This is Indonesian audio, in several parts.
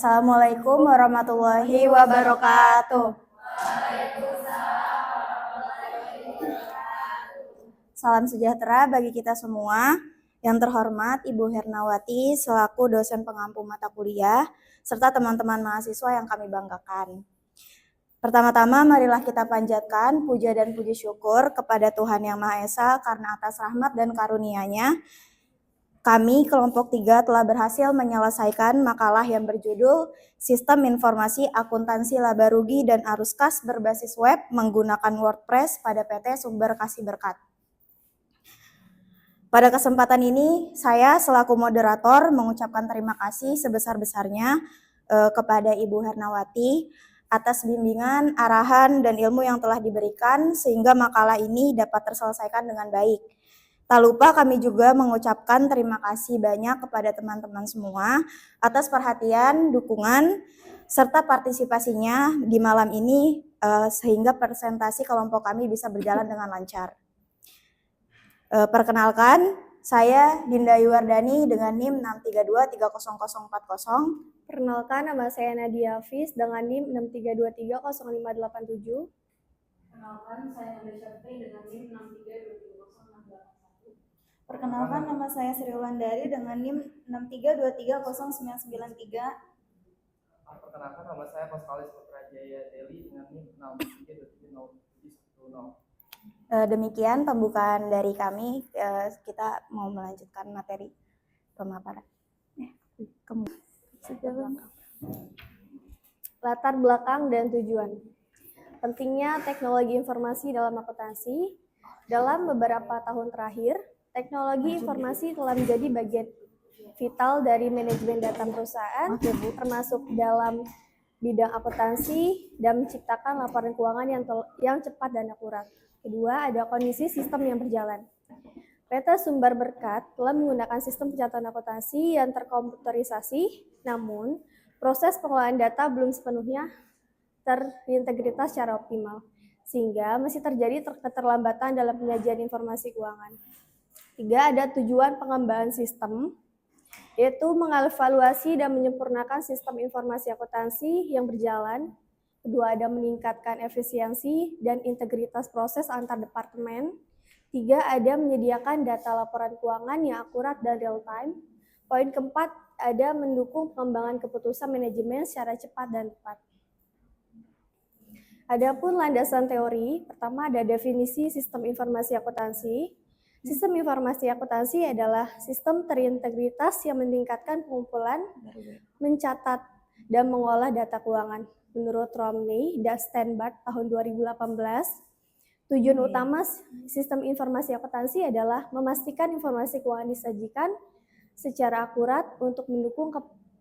Assalamualaikum warahmatullahi wabarakatuh. Salam sejahtera bagi kita semua. Yang terhormat Ibu Hernawati selaku dosen pengampu mata kuliah, serta teman-teman mahasiswa yang kami banggakan. Pertama-tama marilah kita panjatkan puja dan puji syukur kepada Tuhan Yang Maha Esa karena atas rahmat dan karunia-Nya, kami kelompok 3 telah berhasil menyelesaikan makalah yang berjudul Sistem Informasi Akuntansi Laba Rugi dan Arus Kas berbasis web menggunakan WordPress pada PT Sumber Kasih Berkat. Pada kesempatan ini, saya selaku moderator mengucapkan terima kasih sebesar-besarnya kepada Ibu Hernawati atas bimbingan, arahan, dan ilmu yang telah diberikan sehingga makalah ini dapat terselesaikan dengan baik. Tak lupa kami juga mengucapkan terima kasih banyak kepada teman-teman semua atas perhatian, dukungan, serta partisipasinya di malam ini sehingga presentasi kelompok kami bisa berjalan dengan lancar. Perkenalkan, saya Dinda Yuwardani dengan NIM 632300040. Perkenalkan, nama saya Nadia Hafiz dengan NIM 632300587. Perkenalkan, saya Nadia Syafri dengan NIM 632300681. Perkenalkan, nama saya Sri Wulandari dengan NIM 632300993. Perkenalkan, nama saya Paskalis Putra Jaya Deli dengan NIM 632700710. Demikian pembukaan dari kami. Kita mau melanjutkan materi pemaparan. Latar belakang dan tujuan. Pentingnya teknologi informasi dalam akuntansi. Dalam beberapa tahun terakhir, teknologi informasi telah menjadi bagian vital dari manajemen data perusahaan, termasuk dalam bidang akuntansi dan menciptakan laporan keuangan yang cepat dan akurat. Kedua, ada kondisi sistem yang berjalan. PT Sumber Berkat telah menggunakan sistem pencatatan akuntansi yang terkomputerisasi, namun proses pengolahan data belum sepenuhnya terintegritas secara optimal, sehingga masih terjadi keterlambatan dalam penyajian informasi keuangan. Tiga, ada tujuan pengembangan sistem, yaitu mengevaluasi dan menyempurnakan sistem informasi akuntansi yang berjalan. Kedua, ada meningkatkan efisiensi dan integritas proses antar departemen. Tiga, ada menyediakan data laporan keuangan yang akurat dan real time. Poin keempat, ada mendukung pengembangan keputusan manajemen secara cepat dan tepat. Adapun landasan teori, pertama ada definisi sistem informasi akuntansi. Sistem informasi akuntansi adalah sistem terintegritas yang meningkatkan pengumpulan, mencatat, dan mengolah data keuangan. Menurut Romney dan Steinbart tahun 2018, tujuan utama sistem informasi akuntansi adalah memastikan informasi keuangan disajikan secara akurat untuk mendukung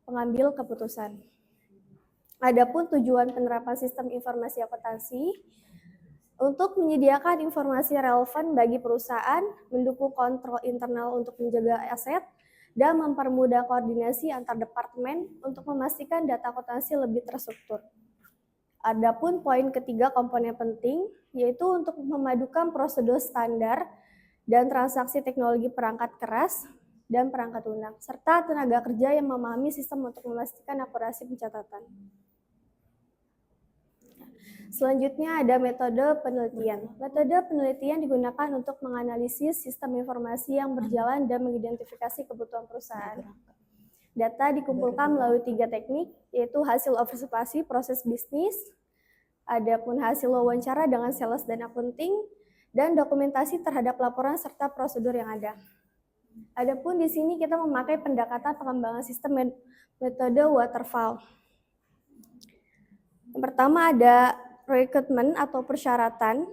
pengambil keputusan. Adapun tujuan penerapan sistem informasi akuntansi untuk menyediakan informasi relevan bagi perusahaan, mendukung kontrol internal untuk menjaga aset, dan mempermudah koordinasi antar departemen untuk memastikan data akuntansi lebih terstruktur. Adapun poin ketiga komponen penting, yaitu untuk memadukan prosedur standar dan transaksi teknologi perangkat keras dan perangkat lunak, serta tenaga kerja yang memahami sistem untuk memastikan akurasi pencatatan. Selanjutnya ada metode penelitian. Metode penelitian digunakan untuk menganalisis sistem informasi yang berjalan dan mengidentifikasi kebutuhan perusahaan. Data dikumpulkan melalui 3 teknik, yaitu hasil observasi proses bisnis, adapun hasil wawancara dengan sales dan accounting, dan dokumentasi terhadap laporan serta prosedur yang ada. Adapun di sini kita memakai pendekatan pengembangan sistem metode waterfall. Yang pertama ada requirement atau persyaratan.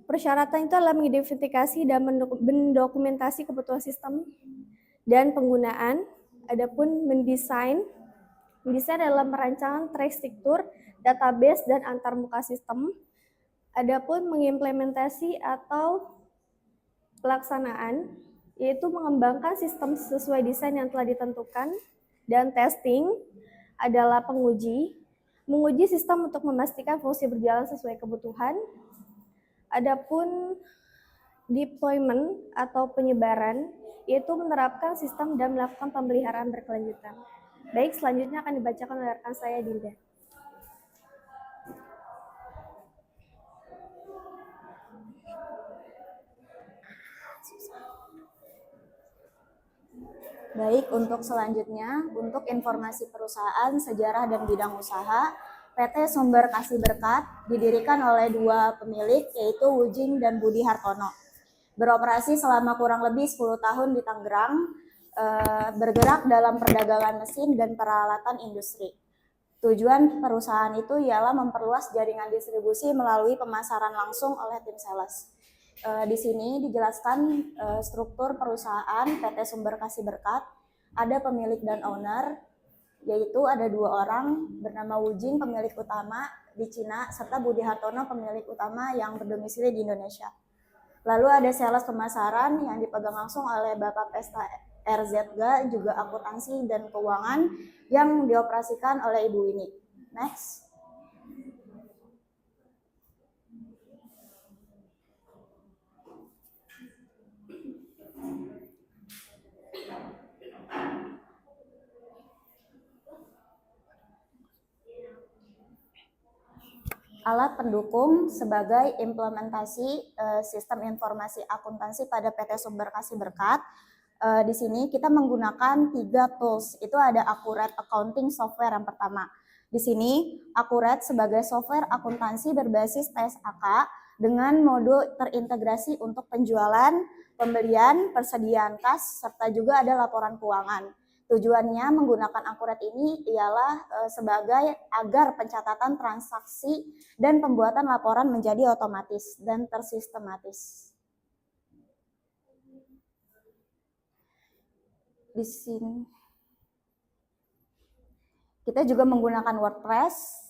Persyaratan itu adalah mengidentifikasi dan mendokumentasi kebutuhan sistem dan penggunaan. Adapun mendesain adalah merancang terstruktur, database, dan antarmuka sistem. Adapun mengimplementasi atau pelaksanaan, yaitu mengembangkan sistem sesuai desain yang telah ditentukan. Dan testing adalah menguji sistem untuk memastikan fungsi berjalan sesuai kebutuhan. Adapun deployment atau penyebaran, yaitu menerapkan sistem dan melakukan pemeliharaan berkelanjutan. Baik, selanjutnya akan dibacakan oleh rekan saya Dinda. Baik, untuk selanjutnya, untuk informasi perusahaan, sejarah, dan bidang usaha, PT Sumber Kasih Berkat didirikan oleh dua pemilik, yaitu Wujing dan Budi Hartono. Beroperasi selama kurang lebih 10 tahun di Tangerang, bergerak dalam perdagangan mesin dan peralatan industri. Tujuan perusahaan itu ialah memperluas jaringan distribusi melalui pemasaran langsung oleh tim sales. Di sini dijelaskan struktur perusahaan PT Sumber Kasih Berkat. Ada pemilik dan owner, yaitu ada dua orang, bernama Wujing pemilik utama di Cina, serta Budi Hartono pemilik utama yang berdomisili di Indonesia. Lalu ada sales pemasaran yang dipegang langsung oleh Bapak Pesta RZG, juga akuntansi dan keuangan yang dioperasikan oleh Ibu Winnie. Next. Alat pendukung sebagai implementasi sistem informasi akuntansi pada PT Sumber Kasih Berkat. Di sini kita menggunakan 3 tools. Itu ada Accurate Accounting Software yang pertama. Di sini Accurate sebagai software akuntansi berbasis TSAK dengan modul terintegrasi untuk penjualan, pembelian, persediaan kas, serta juga ada laporan keuangan. Tujuannya menggunakan Accurate ini ialah sebagai agar pencatatan transaksi dan pembuatan laporan menjadi otomatis dan tersistematis. Di sini kita juga menggunakan WordPress.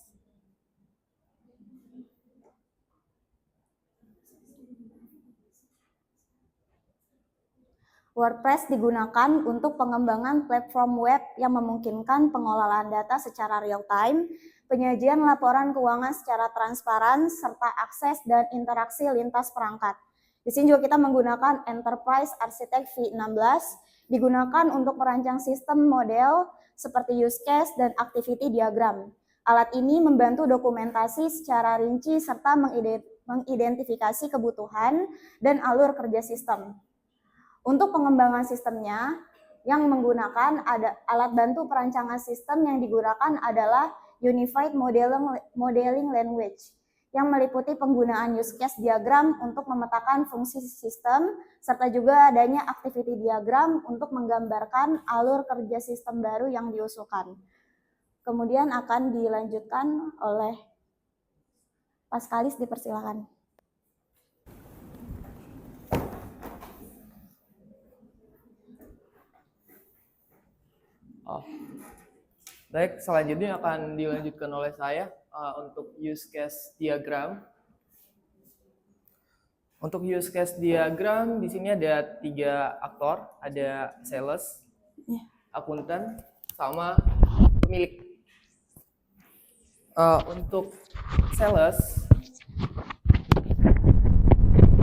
WordPress digunakan untuk pengembangan platform web yang memungkinkan pengelolaan data secara real-time, penyajian laporan keuangan secara transparan, serta akses dan interaksi lintas perangkat. Di sini juga kita menggunakan Enterprise Architect V16, digunakan untuk merancang sistem model seperti use case dan activity diagram. Alat ini membantu dokumentasi secara rinci serta mengidentifikasi kebutuhan dan alur kerja sistem. Untuk pengembangan sistemnya, yang menggunakan ada alat bantu perancangan sistem yang digunakan adalah Unified Modeling Language, yang meliputi penggunaan use case diagram untuk memetakan fungsi sistem, serta juga adanya activity diagram untuk menggambarkan alur kerja sistem baru yang diusulkan. Kemudian akan dilanjutkan oleh Paskalis, dipersilakan. Baik, selanjutnya akan dilanjutkan oleh saya untuk use case diagram. Untuk use case diagram di sini ada 3 aktor, ada sales, akuntan, sama pemilik. Untuk sales,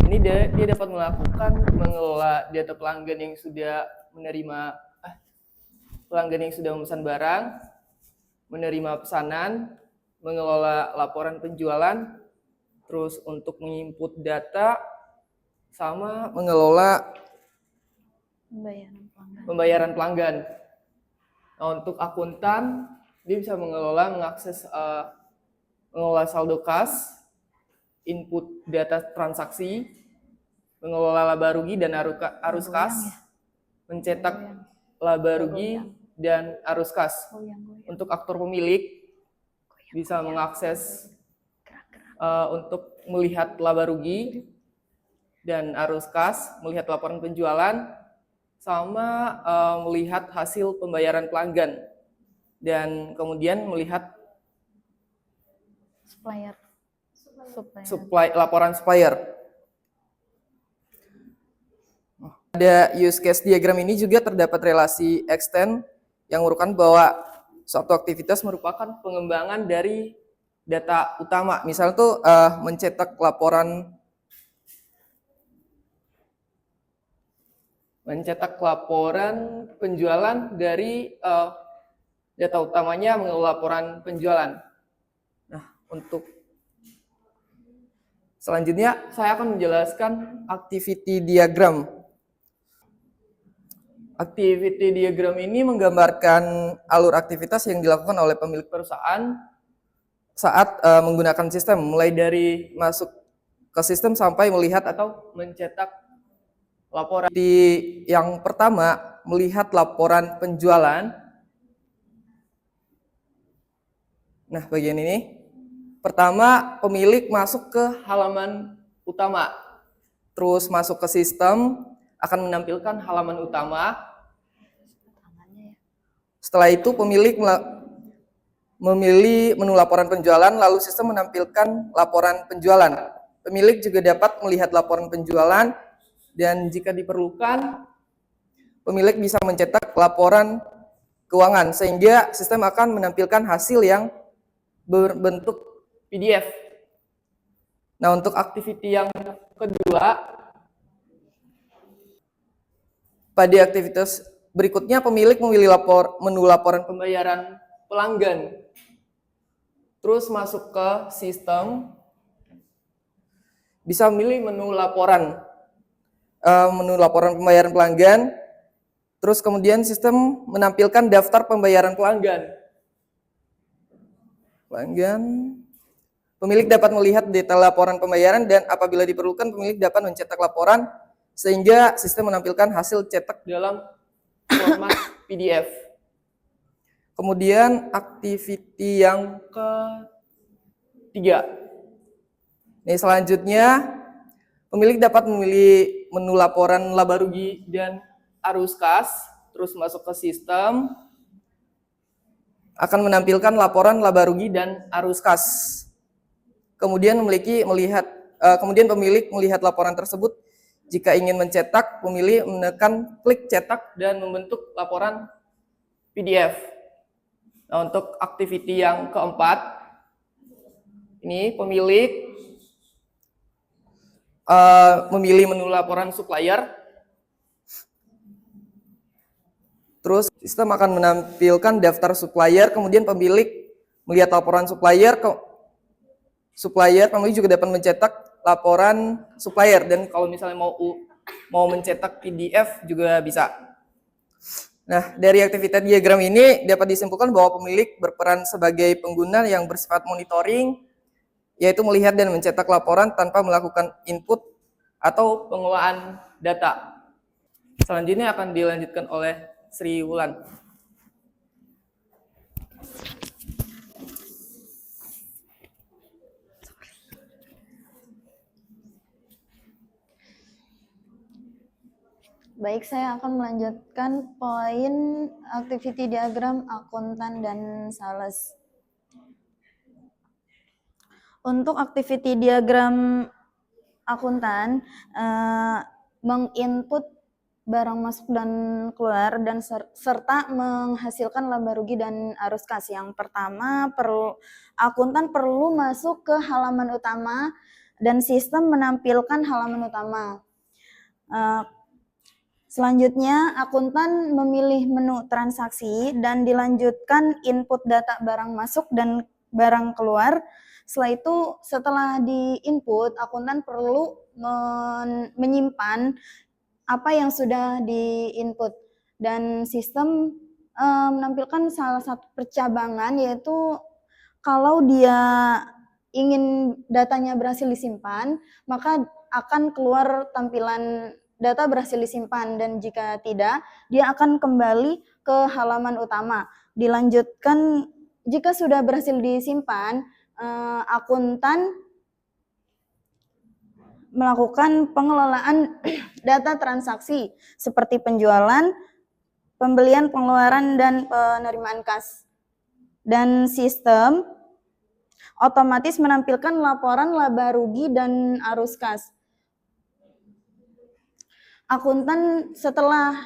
ini dia dapat mengelola data pelanggan yang sudah memesan barang, menerima pesanan, mengelola laporan penjualan, terus untuk menginput data, sama mengelola pembayaran pelanggan. Nah, untuk akuntan, dia bisa mengelola saldo kas, input data transaksi, mengelola laba rugi dan arus kas, mencetak laba rugi dan arus kas. Untuk aktor pemilik bisa mengakses untuk melihat laba rugi dan arus kas, melihat laporan penjualan, sama melihat hasil pembayaran pelanggan, dan kemudian melihat laporan supplier. Pada use case diagram ini juga terdapat relasi extend yang merupakan bahwa suatu aktivitas merupakan pengembangan dari data utama. Misal tuh mencetak laporan penjualan dari data utamanya mengelola laporan penjualan. Nah, untuk selanjutnya saya akan menjelaskan activity diagram. Activity diagram ini menggambarkan alur aktivitas yang dilakukan oleh pemilik perusahaan saat menggunakan sistem, mulai dari masuk ke sistem sampai melihat atau mencetak laporan. Di yang pertama, melihat laporan penjualan. Nah, bagian ini. Pertama, pemilik masuk ke halaman utama. Terus masuk ke sistem, akan menampilkan halaman utama. Setelah itu pemilik memilih menu laporan penjualan, lalu sistem menampilkan laporan penjualan. Pemilik juga dapat melihat laporan penjualan, dan jika diperlukan, pemilik bisa mencetak laporan keuangan, sehingga sistem akan menampilkan hasil yang berbentuk PDF. Nah, untuk activity yang kedua, pada aktivitas berikutnya pemilik memilih menu laporan pembayaran pelanggan. Terus masuk ke sistem, bisa memilih menu laporan pembayaran pelanggan. Terus kemudian sistem menampilkan daftar pembayaran pelanggan. Pemilik dapat melihat detail laporan pembayaran, dan apabila diperlukan pemilik dapat mencetak laporan sehingga sistem menampilkan hasil cetak dalam format PDF. Kemudian activity yang ketiga. Nih, selanjutnya pemilik dapat memilih menu laporan laba rugi dan arus kas, terus masuk ke sistem, akan menampilkan laporan laba rugi dan arus kas. Kemudian kemudian pemilik melihat laporan tersebut. Jika ingin mencetak, pemilih menekan klik cetak dan membentuk laporan PDF. Nah, untuk activity yang keempat, ini pemilik memilih menu laporan supplier. Terus sistem akan menampilkan daftar supplier, kemudian pemilik melihat laporan supplier, pemilik juga dapat mencetak laporan supplier, dan kalau misalnya mau mencetak PDF juga bisa. Nah, dari aktivitas diagram ini dapat disimpulkan bahwa pemilik berperan sebagai pengguna yang bersifat monitoring, yaitu melihat dan mencetak laporan tanpa melakukan input atau pengolahan data. Selanjutnya akan dilanjutkan oleh Sri Wulan. Baik, saya akan melanjutkan poin activity diagram akuntan dan sales. Untuk activity diagram akuntan, menginput barang masuk dan keluar, dan serta menghasilkan laba rugi dan arus kas. Yang pertama, akuntan perlu masuk ke halaman utama dan sistem menampilkan halaman utama. Selanjutnya, akuntan memilih menu transaksi dan dilanjutkan input data barang masuk dan barang keluar. Setelah itu, setelah di-input, akuntan perlu menyimpan apa yang sudah di-input, dan sistem menampilkan salah satu percabangan, yaitu kalau dia ingin datanya berhasil disimpan, maka akan keluar tampilan data berhasil disimpan, dan jika tidak, dia akan kembali ke halaman utama. Dilanjutkan, jika sudah berhasil disimpan, akuntan melakukan pengelolaan data transaksi seperti penjualan, pembelian, pengeluaran, dan penerimaan kas. Dan sistem otomatis menampilkan laporan laba rugi dan arus kas. Akuntan setelah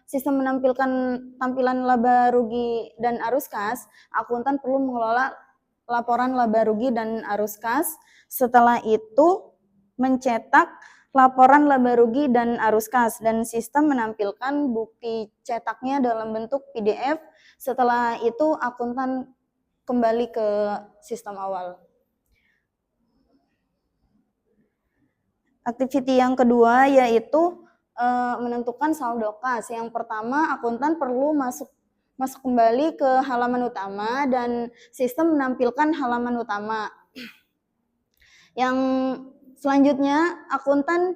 sistem menampilkan tampilan laba rugi dan arus kas, akuntan perlu mengelola laporan laba rugi dan arus kas. Setelah itu mencetak laporan laba rugi dan arus kas, dan sistem menampilkan bukti cetaknya dalam bentuk PDF. Setelah itu akuntan kembali ke sistem awal. Activity yang kedua yaitu menentukan saldo kas. Yang pertama, akuntan perlu masuk kembali ke halaman utama dan sistem menampilkan halaman utama. Yang selanjutnya, akuntan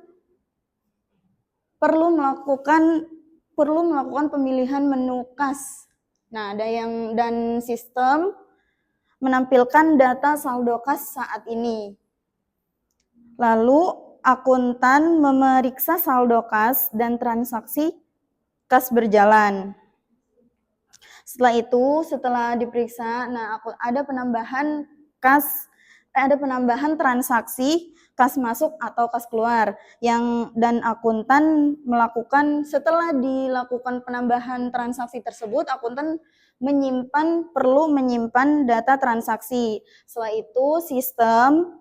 perlu melakukan pemilihan menu kas. Nah, dan sistem menampilkan data saldo kas saat ini. Lalu akuntan memeriksa saldo kas dan transaksi kas berjalan. Setelah diperiksa, nah ada penambahan transaksi kas masuk atau kas keluar dan akuntan setelah dilakukan penambahan transaksi tersebut, akuntan perlu menyimpan data transaksi. Setelah itu sistem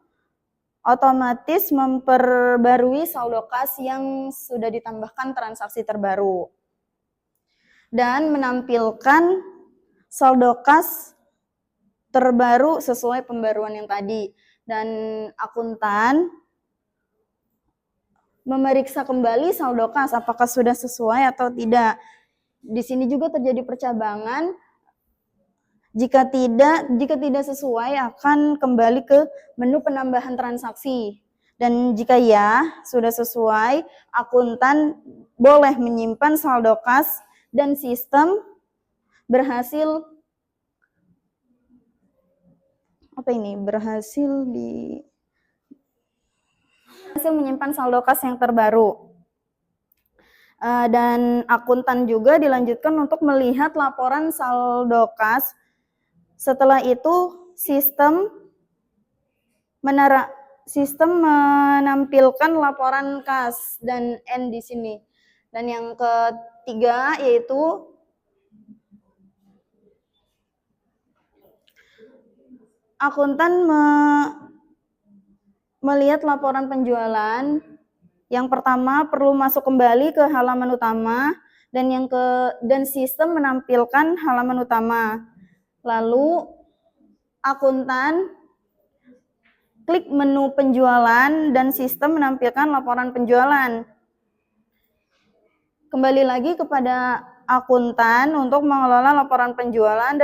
otomatis memperbarui saldo kas yang sudah ditambahkan transaksi terbaru dan menampilkan saldo kas terbaru sesuai pembaruan yang tadi. Dan akuntan memeriksa kembali saldo kas apakah sudah sesuai atau tidak. Di sini juga terjadi percabangan. Jika tidak sesuai akan kembali ke menu penambahan transaksi. Dan jika ya, sudah sesuai, akuntan boleh menyimpan saldo kas dan sistem berhasil menyimpan saldo kas yang terbaru. Dan akuntan juga dilanjutkan untuk melihat laporan saldo kas. Setelah itu sistem menampilkan laporan kas dan N di sini. Dan yang ketiga yaitu akuntan melihat laporan penjualan. Yang pertama perlu masuk kembali ke halaman utama dan sistem menampilkan halaman utama. Lalu akuntan klik menu penjualan dan sistem menampilkan laporan penjualan. Kembali lagi kepada akuntan untuk mengelola laporan penjualan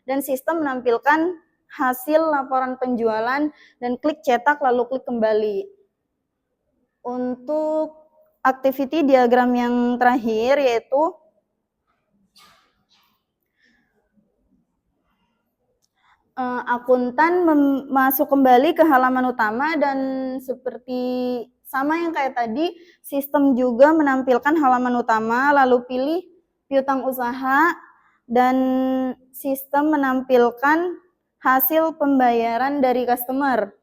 dan sistem menampilkan hasil laporan penjualan dan klik cetak lalu klik kembali. Untuk activity diagram yang terakhir yaitu akuntan masuk kembali ke halaman utama dan seperti sama yang kayak tadi, sistem juga menampilkan halaman utama, lalu pilih piutang usaha dan sistem menampilkan hasil pembayaran dari customer.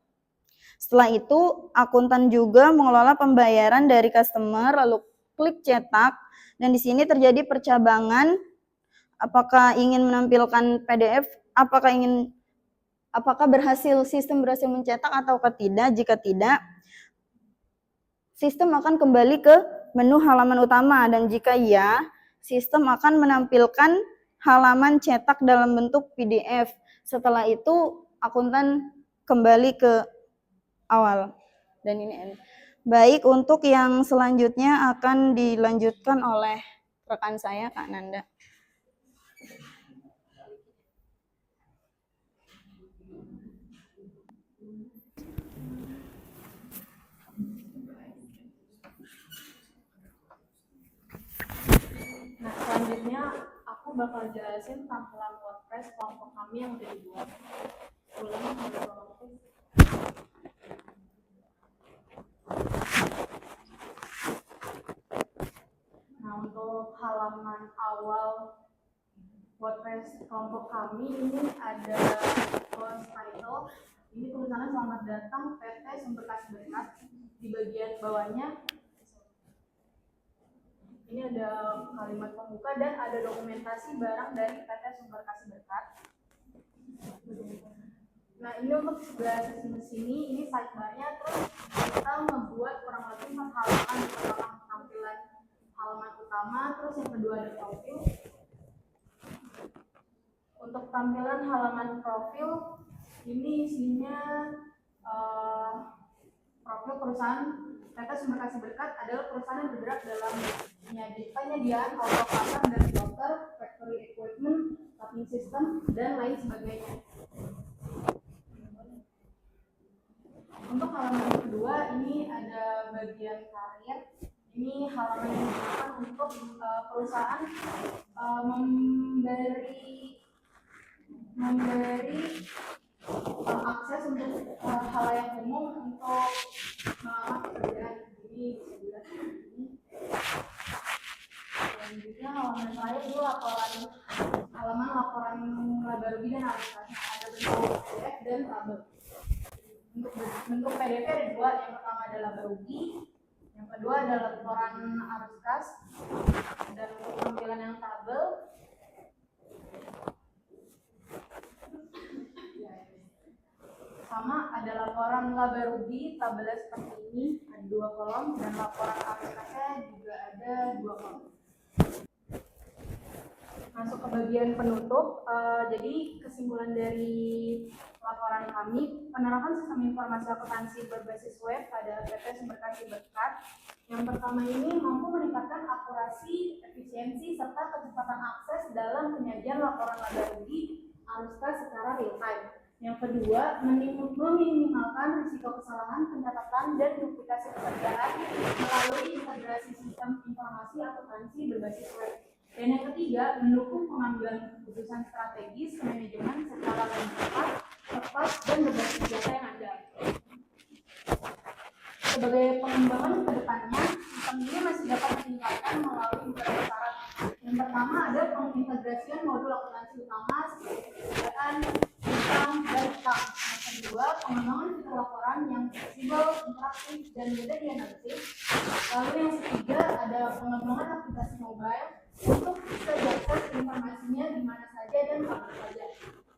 Setelah itu, akuntan juga mengelola pembayaran dari customer, lalu klik cetak dan di sini terjadi percabangan apakah ingin menampilkan PDF, apakah sistem berhasil mencetak atau tidak. Jika tidak, sistem akan kembali ke menu halaman utama dan jika ya, sistem akan menampilkan halaman cetak dalam bentuk PDF. Setelah itu, akuntan kembali ke awal. Dan ini baik, untuk yang selanjutnya akan dilanjutkan oleh rekan saya, Kak Nanda. Nah, selanjutnya aku bakal jelasin tampilan WordPress kelompok kami yang udah dibuat. Nah, untuk halaman awal WordPress kelompok kami ini ada post title. Ini tulisannya selamat datang PT Sumber Kas Berkat. Di bagian bawahnya ini ada kalimat pembuka dan ada dokumentasi barang dari PT Sumber Kas Berkat. Nah, ini untuk sebelah sini ini sidebar-nya, terus kita membuat kurang lebih 4 halaman. Pertama tampilan halaman utama, terus yang kedua ada profil. Untuk tampilan halaman profil ini isinya profil perusahaan PT Sumber Kasih Berkat adalah perusahaan yang bergerak dalam penyediaan AutoCAD dan plotter, factory equipment, cutting system, dan lain sebagainya. Untuk halaman kedua ini ada bagian karir. Ini halaman yang digunakan untuk perusahaan memberi akses untuk halayak umum untuk melamar pekerjaan. Ini bisa dilihat ini. Selanjutnya halaman terakhir itu halaman laporan laba rugi dan arbitrase. Ada bentuk PDF dan tabel. Untuk bentuk PDF ada dua, yang pertama adalah laba rugi, yang kedua adalah laporan arus kas, dan untuk tampilan yang tabel sama, ada laporan laba rugi, tabelnya seperti ini, ada 2 kolom, dan laporan arus kasnya juga ada 2 kolom. Masuk ke bagian penutup, jadi kesimpulan dari laporan kami, penerapan sistem informasi akuntansi berbasis web pada PT Sumber Kasih Berkat. Yang pertama ini mampu meningkatkan akurasi, efisiensi, serta kecepatan akses dalam penyajian laporan laba rugi arus kas secara real time. Yang kedua, meminimalkan risiko kesalahan, pencatatan, dan duplikasi pekerjaan melalui integrasi sistem informasi akuntansi berbasis web. Dan yang ketiga, mendukung pengambilan keputusan strategis manajemen secara lebih tepat, dan berbasis data yang ada. Sebagai pengembangan ke depannya, sistem ini masih dapat ditingkatkan melalui beberapa syarat. Yang pertama ada pengintegrasian modul akuntansi utama seperti pekerjaan, utang, dan utang. Yang kedua, pengembangan fitur laporan yang fleksibel, interaktif, dan mudah dianalisis. Lalu yang ketiga ada pengembangan aplikasi mobile untuk bisa diakses informasinya di mana saja dan kapan saja.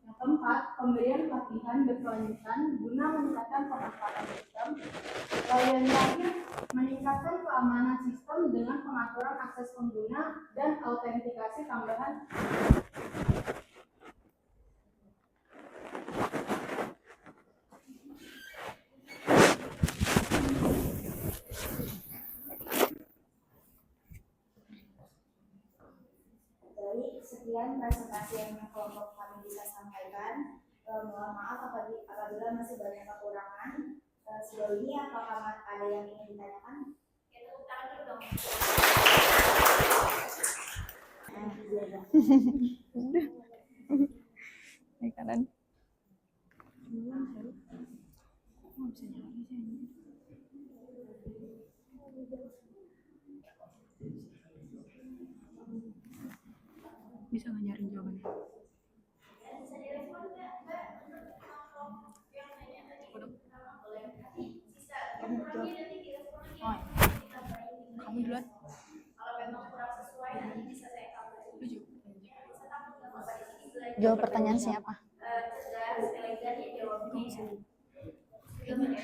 Yang keempat, pemberian pelatihan berkelanjutan guna meningkatkan pemanfaatan sistem. Lalu yang terakhir, meningkatkan keamanan sistem dengan pengaturan akses pengguna dan autentikasi tambahan. Jadi sekian presentasi yang kelompok kami bisa sampaikan. Mohon maaf apabila masih banyak kekurangan. Sejauh ini apakah ada yang ingin ditanyakan? Ya, tepuk tangan dulu dong. Naik kanan. Bisa nggak nyari jawabannya? Kamu jawab. Oh, kamu duluan. Jawab pertanyaan siapa?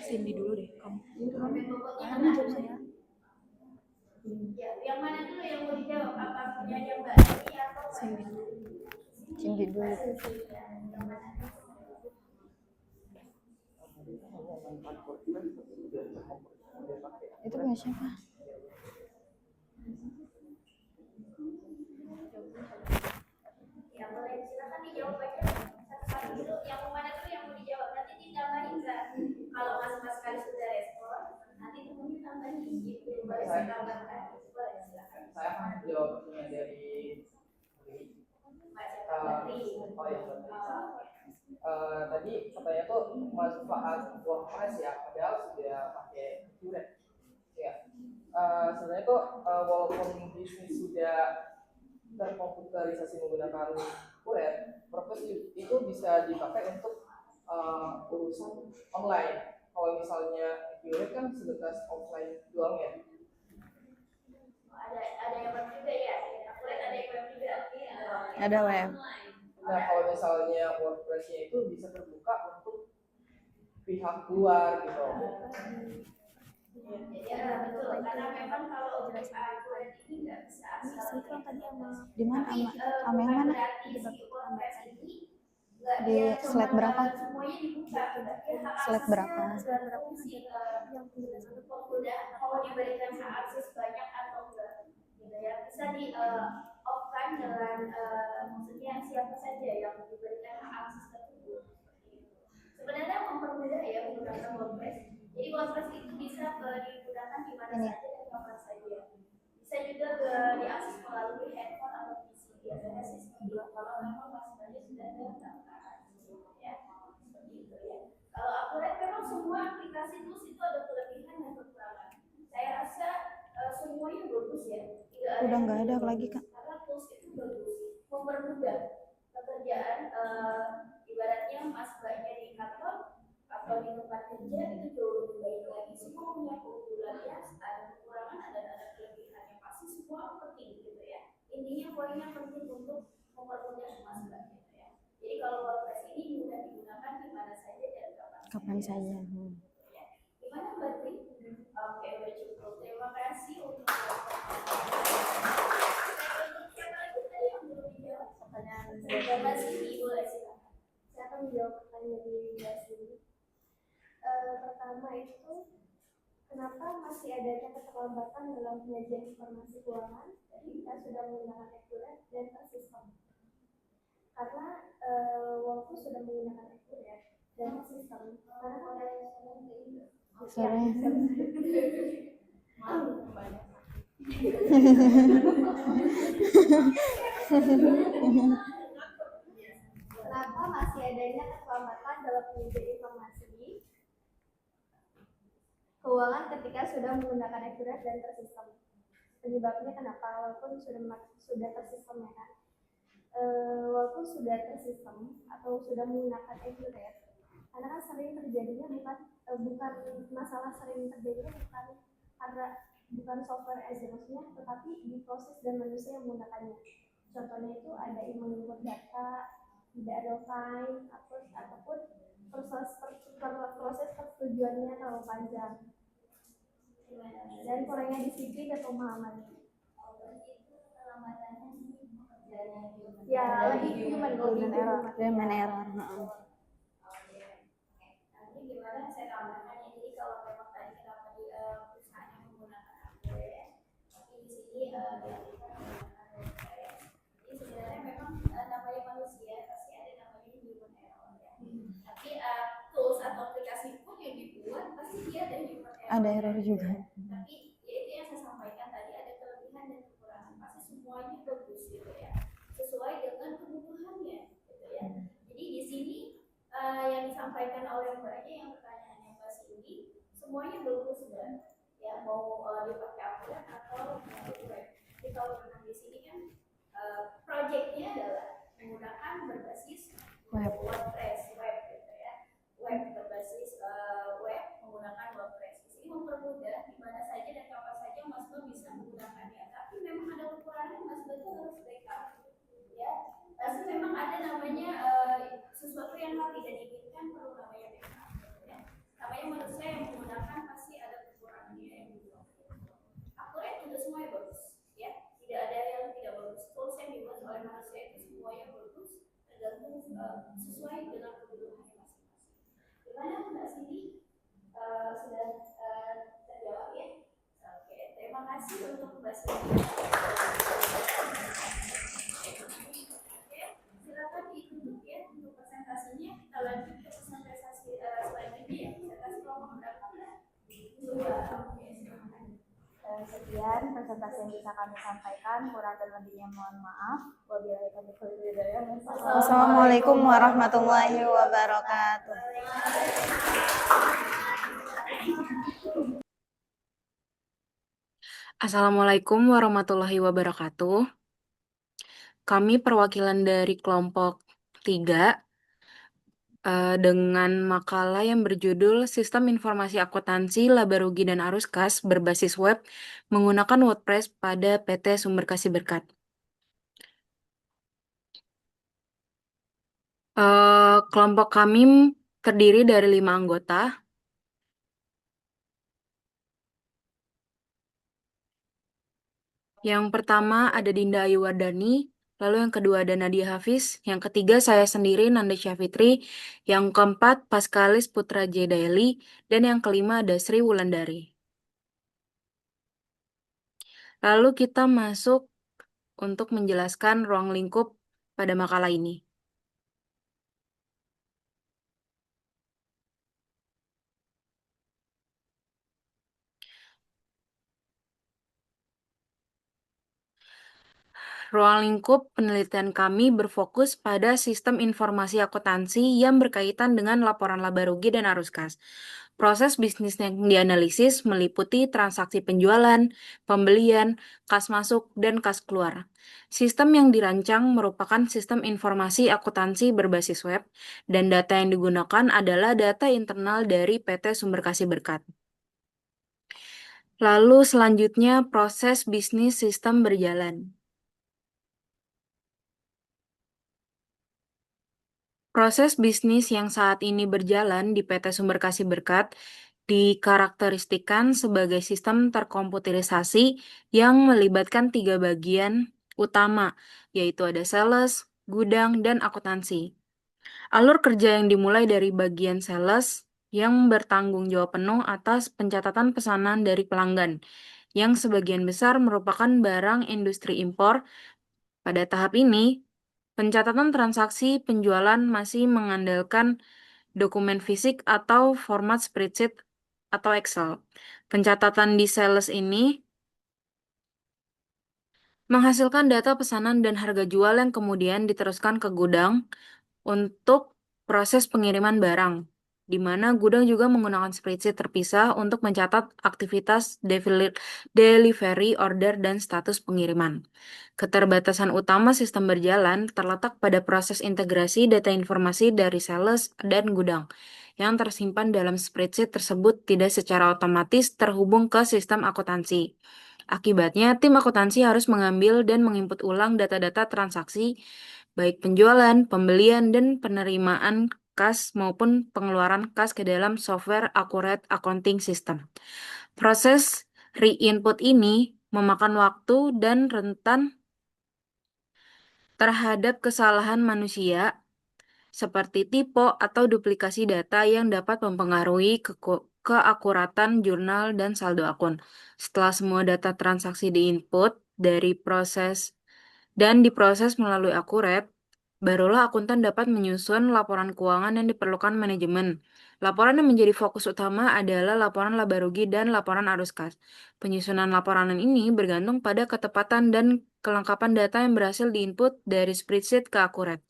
Cindy dulu deh. Kamu jawab saya. Yang mana dulu yang mau dijawab? Apa penyanyi Mbak Ini atau Cindy dulu. Cindy dulu. Itu punya siapa? Ya boleh, silakan dijawab aja satu-satu dulu. Yang mana dulu yang mau dijawab? Nanti ditambahin Mbak. Kalau mas-mas kali sudah respon, nanti temunya tambahin gitu. Boleh saya tambahkan? Boleh, silakan. Saya akan jawab pertanyaan dari Mbak tadi katanya tuh manfaat WordPress ya, padahal sudah pakai Curate. Ya, sebenarnya tuh walaupun bisnis sudah terkomputerisasi menggunakan Curate, WordPress itu bisa dipakai untuk urusan online. Kalau misalnya Curate kan sebatas offline doang ya. Ada yang web juga ya? Aku lihat ada yang web juga. Ada web. Nah, kalau misalnya WordPress-nya itu bisa terbuka untuk pihak luar gitu. Ya, betul. Karena memang kalau aturan ini nggak bisa asal Di mana tapi sama yang mana? berarti si WordPress ini nggak Di dia slide cuma berapa? semuanya dibuka, tapi hak Slide aksesnya berapa? tergantung si pengguna mau diberikan hak akses banyak atau enggak, gitu ya. Bisa di off kan dengan maksudnya siapa saja yang diberikan hak akses tersebut. Sebenarnya mempermudah ya menggunakan WordPress. Jadi WordPress itu bisa digunakan di mana Ini. saja dan kapan saja. Bisa juga diakses melalui handphone atau PC. Biasanya sih seperti itu. Kalau memang masanya sudah terdaftar, ya seperti itu ya. Kalau aku lihat memang semua aplikasi tools itu ada kelebihan dan kekurangan. Saya rasa semuanya bagus ya. Tidak ada Udah yang nggak ada tidak lagi, bagus. Kak. Karena tools itu bagus, mempermudah pekerjaan. Ibaratnya mas mbaknya di kantor atau di tempat kerja itu jauh lebih baik lagi. Semua punya keunggulannya, ada kekurangan, ada kelebihannya. Pasti semua penting gitu ya. Intinya poinnya penting untuk mempermudah mas mbak gitu ya. Jadi kalau WordPress ini mudah digunakan di mana saja dan Kapan saja. ya. Gimana Mbak Tri? Oke, udah cukup. Terima kasih untuk siapa lagi tadi yang belum dijawab? Pertanyaan Mbak Siti, boleh silakan. Saya akan menjawab pertanyaan dari Mbak Siti. Pertama itu, kenapa masih adanya keterlambatan dalam penyajian informasi keuangan ketika sudah menggunakan Accurate dan Persistem? Karena walaupun sudah menggunakan Accurate dan Persistem, karena Suaranya. Kenapa masih adanya keterlambatan dalam penyajian informasi keuangan ketika sudah menggunakan Accurate dan Persistem? Penyebabnya kenapa? Walaupun sudah tersistem ya kan? Walaupun sudah tersistem atau sudah menggunakan Accurate, karena kan sering terjadinya bukan masalah sering terjadinya bukan software aja maksudnya, tetapi di proses dan manusia yang menggunakannya. Contohnya itu ada yang menginput data, tidak ada file, ataupun proses persetujuannya terlalu panjang dan kurangnya disiplin dan pemahaman. Ya, lebih human error. Nanti gimana saya tambahkan ya. Jadi kalau memang tadi kenapa di perusahaan yang menggunakan AWS, tapi di sini dialihkan menggunakan WordPress. Jadi sebenarnya memang namanya manusia pasti ada namanya human error ya. Tapi tools atau aplikasi pun yang dibuat pasti dia ada human error. Ada error juga. Tapi ya itu yang saya sampaikan tadi, ada kelebihan dan kekurangan. Pasti semuanya bagus gitu ya, sesuai dengan kebutuhannya gitu ya. Jadi di sini yang disampaikan oleh mbaknya, yang pertanyaannya Mbak Cindy, semuanya bagus Mbak ya, mau dipakai Accurate atau web. Jadi kalau memang di sini kan projectnya adalah menggunakan berbasis WordPress web gitu ya, web berbasis web menggunakan WordPress. Di sini mempermudah di mana saja dan kapan saja Mas Mbak bisa menggunakannya. Tapi memang ada kekurangan, Mas Mbak itu harus backup ya. Pasti memang ada namanya sesuatu yang hal tidak diinginkan perlu namanya backup ya. Namanya manusia yang menggunakan pasti ada kekurangannya yang gitu. Accurate juga semuanya bagus ya, tidak ada yang tidak bagus. Tools yang dibuat oleh manusia itu semuanya bagus, tergantung sesuai dengan kebutuhannya masing-masing. Gimana Mbak Cindy? Sudah terjawab ya? Oke, terima kasih untuk Mbak Cindy. Silakan ditutup ya untuk presentasinya. Kita lanjut ke presentasi selanjutnya ya. Presentasi kelompok berapa? Dua. Oke, silakan. Sekian presentasi yang bisa kami sampaikan, kurang dan lebihnya mohon maaf. Wabillahi taufiq wal hidayah. Wassalamualaikum warahmatullahi wabarakatuh. Assalamualaikum warahmatullahi wabarakatuh. Kami perwakilan dari kelompok 3 dengan makalah yang berjudul Sistem Informasi Akuntansi Laba Rugi dan Arus Kas berbasis web menggunakan WordPress pada PT Sumber Kasih Berkat. Kelompok kami terdiri dari 5 anggota. Yang pertama ada Dinda Ayu Wardani, lalu yang kedua ada Nadia Hafiz, yang ketiga saya sendiri Nanda Syafitri, yang keempat Paskalis Putra J. Daily, dan yang kelima ada Sri Wulandari. Lalu kita masuk untuk menjelaskan ruang lingkup pada makalah ini. Ruang lingkup penelitian kami berfokus pada sistem informasi akuntansi yang berkaitan dengan laporan laba rugi dan arus kas. Proses bisnis yang dianalisis meliputi transaksi penjualan, pembelian, kas masuk, dan kas keluar. Sistem yang dirancang merupakan sistem informasi akuntansi berbasis web, dan data yang digunakan adalah data internal dari PT Sumber Kasih Berkat. Lalu selanjutnya proses bisnis sistem berjalan. Proses bisnis yang saat ini berjalan di PT Sumber Kasih Berkat dikarakteristikan sebagai sistem terkomputerisasi yang melibatkan 3 bagian utama, yaitu ada sales, gudang, dan akuntansi. Alur kerja yang dimulai dari bagian sales yang bertanggung jawab penuh atas pencatatan pesanan dari pelanggan, yang sebagian besar merupakan barang industri impor. Pada tahap ini, pencatatan transaksi penjualan masih mengandalkan dokumen fisik atau format spreadsheet atau Excel. Pencatatan di sales ini menghasilkan data pesanan dan harga jual yang kemudian diteruskan ke gudang untuk proses pengiriman barang, di mana gudang juga menggunakan spreadsheet terpisah untuk mencatat aktivitas delivery order dan status pengiriman. Keterbatasan utama sistem berjalan terletak pada proses integrasi data informasi dari sales dan gudang yang tersimpan dalam spreadsheet tersebut tidak secara otomatis terhubung ke sistem akuntansi. Akibatnya, tim akuntansi harus mengambil dan menginput ulang data-data transaksi, baik penjualan, pembelian, dan penerimaan kas maupun pengeluaran kas ke dalam software Accurate Accounting System. Proses re-input ini memakan waktu dan rentan terhadap kesalahan manusia, seperti typo atau duplikasi data yang dapat mempengaruhi keakuratan jurnal dan saldo akun. Setelah semua data transaksi diinput dan diproses melalui Accurate, barulah akuntan dapat menyusun laporan keuangan yang diperlukan manajemen. Laporan yang menjadi fokus utama adalah laporan laba rugi dan laporan arus kas. Penyusunan laporan ini bergantung pada ketepatan dan kelengkapan data yang berhasil diinput dari spreadsheet ke Accurate.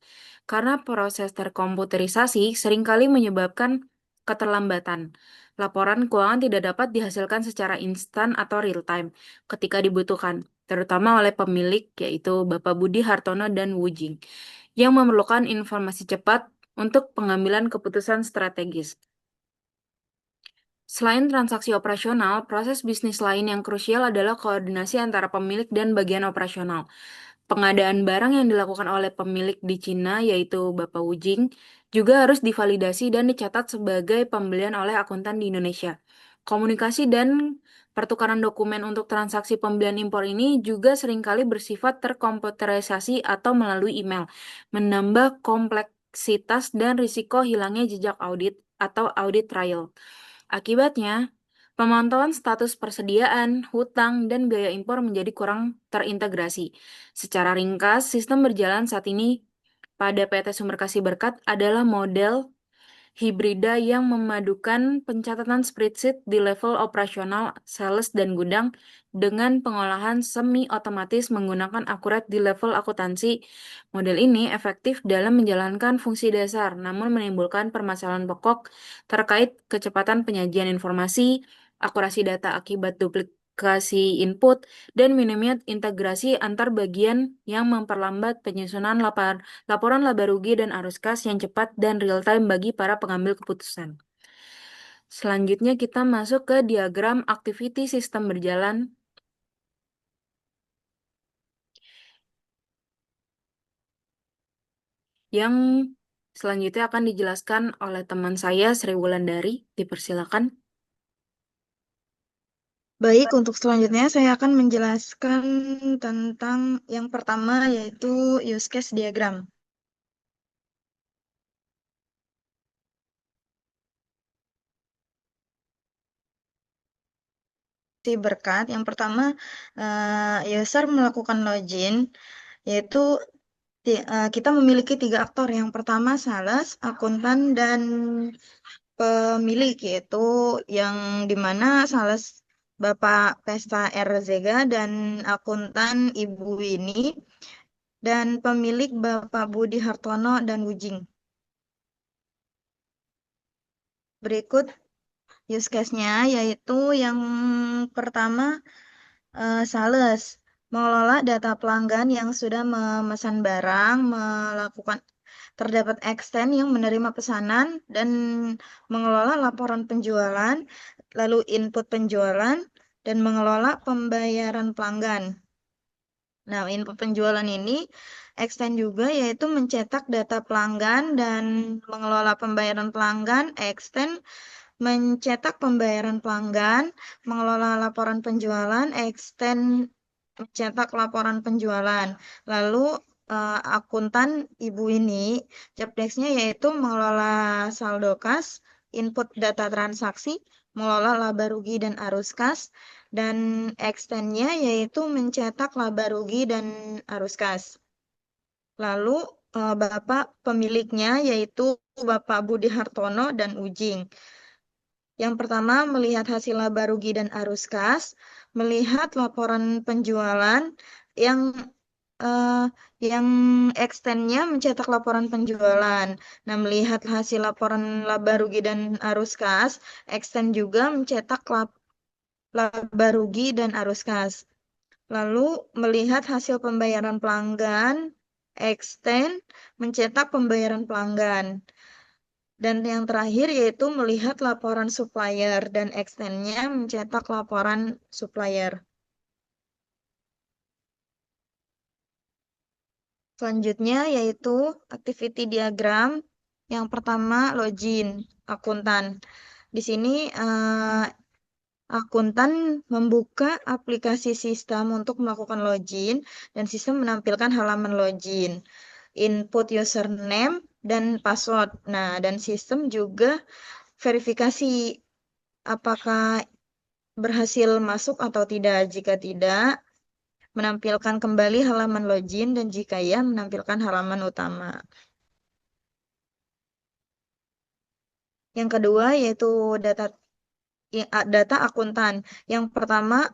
Karena proses terkomputerisasi seringkali menyebabkan keterlambatan. Laporan keuangan tidak dapat dihasilkan secara instan atau real time ketika dibutuhkan, terutama oleh pemilik yaitu Bapak Budi Hartono dan Wu Jing, yang memerlukan informasi cepat untuk pengambilan keputusan strategis. Selain transaksi operasional, proses bisnis lain yang krusial adalah koordinasi antara pemilik dan bagian operasional. Pengadaan barang yang dilakukan oleh pemilik di Cina, yaitu Bapak Wu Jing, juga harus divalidasi dan dicatat sebagai pembelian oleh akuntan di Indonesia. Komunikasi dan pertukaran dokumen untuk transaksi pembelian impor ini juga seringkali bersifat terkomputerisasi atau melalui email, menambah kompleksitas dan risiko hilangnya jejak audit atau audit trail. Akibatnya, pemantauan status persediaan, hutang, dan biaya impor menjadi kurang terintegrasi. Secara ringkas, sistem berjalan saat ini pada PT Sumber Kasih Berkat adalah model hibrida yang memadukan pencatatan spreadsheet di level operasional, sales, dan gudang dengan pengolahan semi-otomatis menggunakan Accurate di level akuntansi. Model ini efektif dalam menjalankan fungsi dasar, namun menimbulkan permasalahan pokok terkait kecepatan penyajian informasi, akurasi data akibat duplikasi input, dan minimnya integrasi antar bagian yang memperlambat penyusunan laporan laba rugi dan arus kas yang cepat dan real-time bagi para pengambil keputusan. Selanjutnya kita masuk ke diagram activity sistem berjalan yang Selanjutnya akan dijelaskan oleh teman saya Sri Wulandari. Dipersilakan. Baik, untuk selanjutnya saya akan menjelaskan tentang yang pertama yaitu use case diagram. Berkat yang pertama, user melakukan login, yaitu kita memiliki 3 aktor. Yang pertama sales, akuntan, dan pemilik, yaitu yang dimana sales Bapak Pesta Rzega dan akuntan Ibu Winnie dan pemilik Bapak Budi Hartono dan Wujing. Berikut use case-nya, yaitu yang pertama, sales mengelola data pelanggan yang sudah memesan barang, melakukan terdapat extend yang menerima pesanan dan mengelola laporan penjualan, lalu input penjualan, dan mengelola pembayaran pelanggan. Nah, input penjualan ini extend juga, yaitu mencetak data pelanggan dan mengelola pembayaran pelanggan, extend mencetak pembayaran pelanggan, mengelola laporan penjualan, extend mencetak laporan penjualan. Lalu akuntan Ibu ini job desk-nya yaitu mengelola saldo kas, input data transaksi, mengelola laba rugi dan arus kas, dan extend-nya yaitu mencetak laba rugi dan arus kas. Lalu Bapak pemiliknya yaitu Bapak Budi Hartono dan Ujing. Yang pertama, melihat hasil laba rugi dan arus kas, melihat laporan penjualan yang eh, yang extend-nya mencetak laporan penjualan. Nah, melihat hasil laporan laba rugi dan arus kas, extend juga mencetak laba rugi dan arus kas. Lalu melihat hasil pembayaran pelanggan, extend mencetak pembayaran pelanggan. Dan yang terakhir yaitu melihat laporan supplier dan extend-nya mencetak laporan supplier. Selanjutnya yaitu activity diagram. Yang pertama login, akuntan. Di sini akuntan membuka aplikasi sistem untuk melakukan login dan sistem menampilkan halaman login, input username dan password. Nah, dan sistem juga verifikasi apakah berhasil masuk atau tidak. Jika tidak, menampilkan kembali halaman login, dan jika ya, menampilkan halaman utama. Yang kedua yaitu data akuntan. Yang pertama,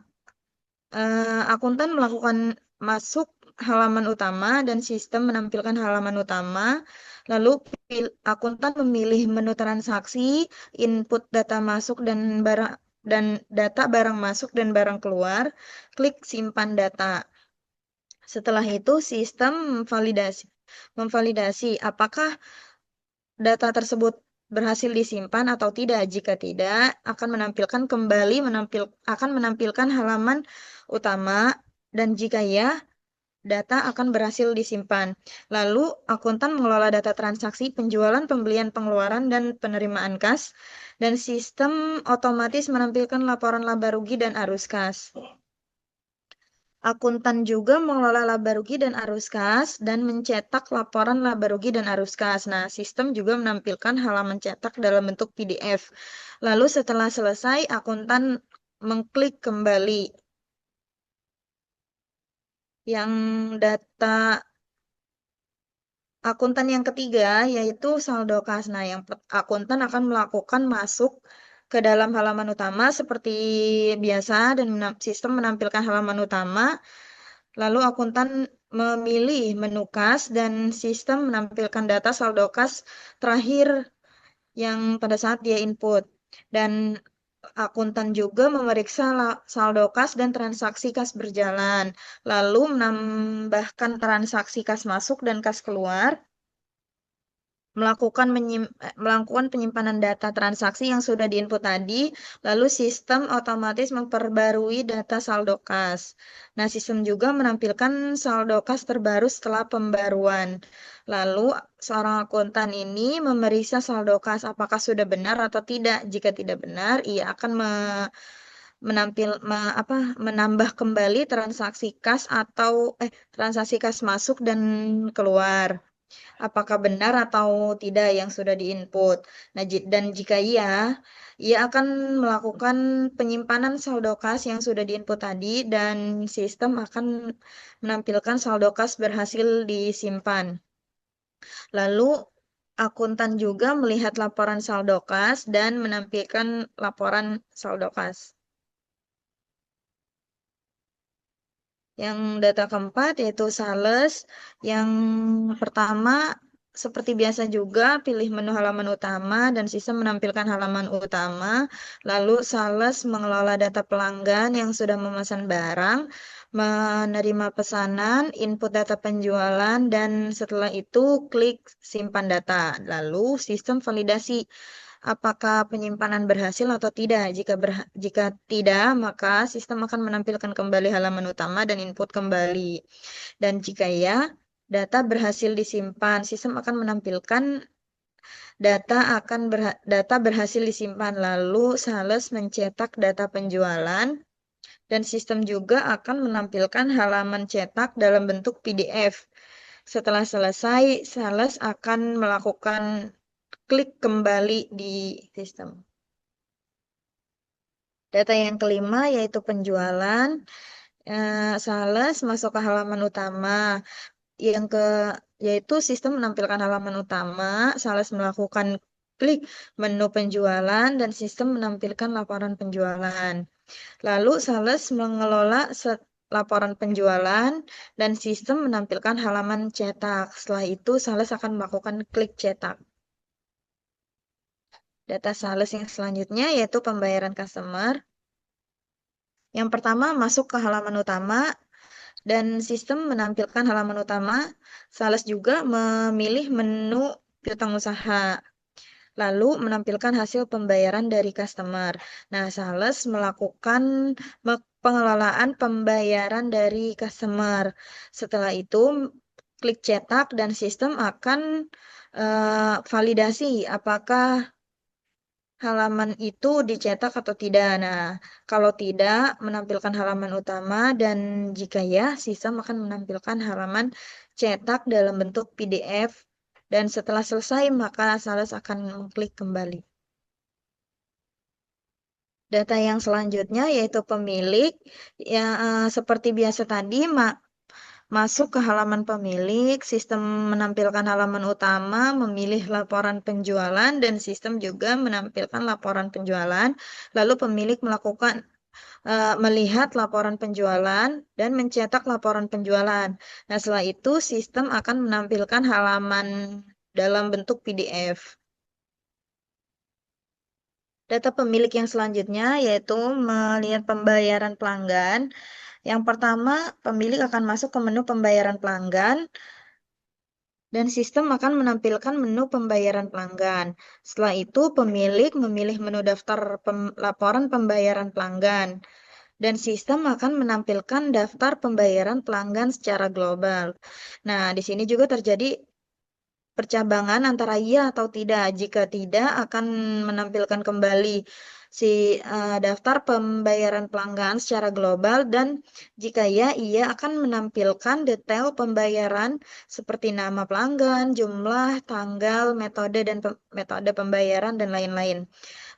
akuntan melakukan masuk halaman utama dan sistem menampilkan halaman utama. Lalu akuntan memilih menu transaksi, input data masuk dan data barang masuk dan barang keluar, klik simpan data. Setelah itu sistem memvalidasi apakah data tersebut berhasil disimpan atau tidak. Jika tidak, akan menampilkan halaman utama, dan jika ya, data akan berhasil disimpan. Lalu, akuntan mengelola data transaksi penjualan, pembelian, pengeluaran, dan penerimaan kas, dan sistem otomatis menampilkan laporan laba rugi dan arus kas. Akuntan juga mengelola laba rugi dan arus kas dan mencetak laporan laba rugi dan arus kas. Nah, sistem juga menampilkan halaman cetak dalam bentuk PDF. Lalu setelah selesai, akuntan mengklik kembali. Yang data akuntan yang ketiga yaitu saldo kas. Nah, yang akuntan akan melakukan masuk ke dalam halaman utama seperti biasa dan sistem menampilkan halaman utama. Lalu akuntan memilih menu kas dan sistem menampilkan data saldo kas terakhir yang pada saat dia input. Dan akuntan juga memeriksa saldo kas dan transaksi kas berjalan, lalu menambahkan transaksi kas masuk dan kas keluar. melakukan penyimpanan data transaksi yang sudah diinput tadi, lalu sistem otomatis memperbarui data saldo kas. Nah, sistem juga menampilkan saldo kas terbaru setelah pembaruan. Lalu, seorang akuntan ini memeriksa saldo kas apakah sudah benar atau tidak. Jika tidak benar, ia akan menambah kembali transaksi kas atau transaksi kas masuk dan keluar apakah benar atau tidak yang sudah diinput. Nah, dan jika iya, ia akan melakukan penyimpanan saldo kas yang sudah diinput tadi dan sistem akan menampilkan saldo kas berhasil disimpan. Lalu akuntan juga melihat laporan saldo kas dan menampilkan laporan saldo kas. Yang data keempat yaitu sales. Yang pertama, seperti biasa juga, pilih menu halaman utama dan sistem menampilkan halaman utama. Lalu sales mengelola data pelanggan yang sudah memesan barang, menerima pesanan, input data penjualan, dan setelah itu klik simpan data. Lalu sistem validasi apakah penyimpanan berhasil atau tidak. Jika tidak, maka sistem akan menampilkan kembali halaman utama dan input kembali. Dan jika ya, data berhasil disimpan, sistem akan menampilkan data berhasil disimpan. Lalu sales mencetak data penjualan dan sistem juga akan menampilkan halaman cetak dalam bentuk PDF. Setelah selesai, sales akan melakukan klik kembali di sistem. Data yang kelima yaitu penjualan. Sales masuk ke halaman utama. Yaitu sistem menampilkan halaman utama, sales melakukan klik menu penjualan dan sistem menampilkan laporan penjualan. Lalu sales mengelola laporan penjualan dan sistem menampilkan halaman cetak. Setelah itu sales akan melakukan klik cetak. Data sales yang selanjutnya yaitu pembayaran customer. Yang pertama masuk ke halaman utama dan sistem menampilkan halaman utama. Sales juga memilih menu piutang usaha. Lalu menampilkan hasil pembayaran dari customer. Nah, sales melakukan pengelolaan pembayaran dari customer. Setelah itu klik cetak dan sistem akan validasi apakah halaman itu dicetak atau tidak. Nah, kalau tidak, menampilkan halaman utama dan jika ya, sistem akan menampilkan halaman cetak dalam bentuk PDF dan setelah selesai, maka sales akan mengklik kembali. Data yang selanjutnya yaitu pemilik. Ya, seperti biasa tadi, masuk ke halaman pemilik, sistem menampilkan halaman utama, memilih laporan penjualan, dan sistem juga menampilkan laporan penjualan. Lalu pemilik melihat laporan penjualan dan mencetak laporan penjualan. Nah, setelah itu sistem akan menampilkan halaman dalam bentuk PDF. Data pemilik yang selanjutnya yaitu melihat pembayaran pelanggan. Yang pertama, pemilik akan masuk ke menu pembayaran pelanggan dan sistem akan menampilkan menu pembayaran pelanggan. Setelah itu, pemilik memilih menu daftar laporan pembayaran pelanggan dan sistem akan menampilkan daftar pembayaran pelanggan secara global. Nah, di sini juga terjadi percabangan antara iya atau tidak. Jika tidak, akan menampilkan kembali daftar pembayaran pelanggan secara global dan jika ya, ia akan menampilkan detail pembayaran seperti nama pelanggan, jumlah, tanggal, metode pembayaran dan lain-lain.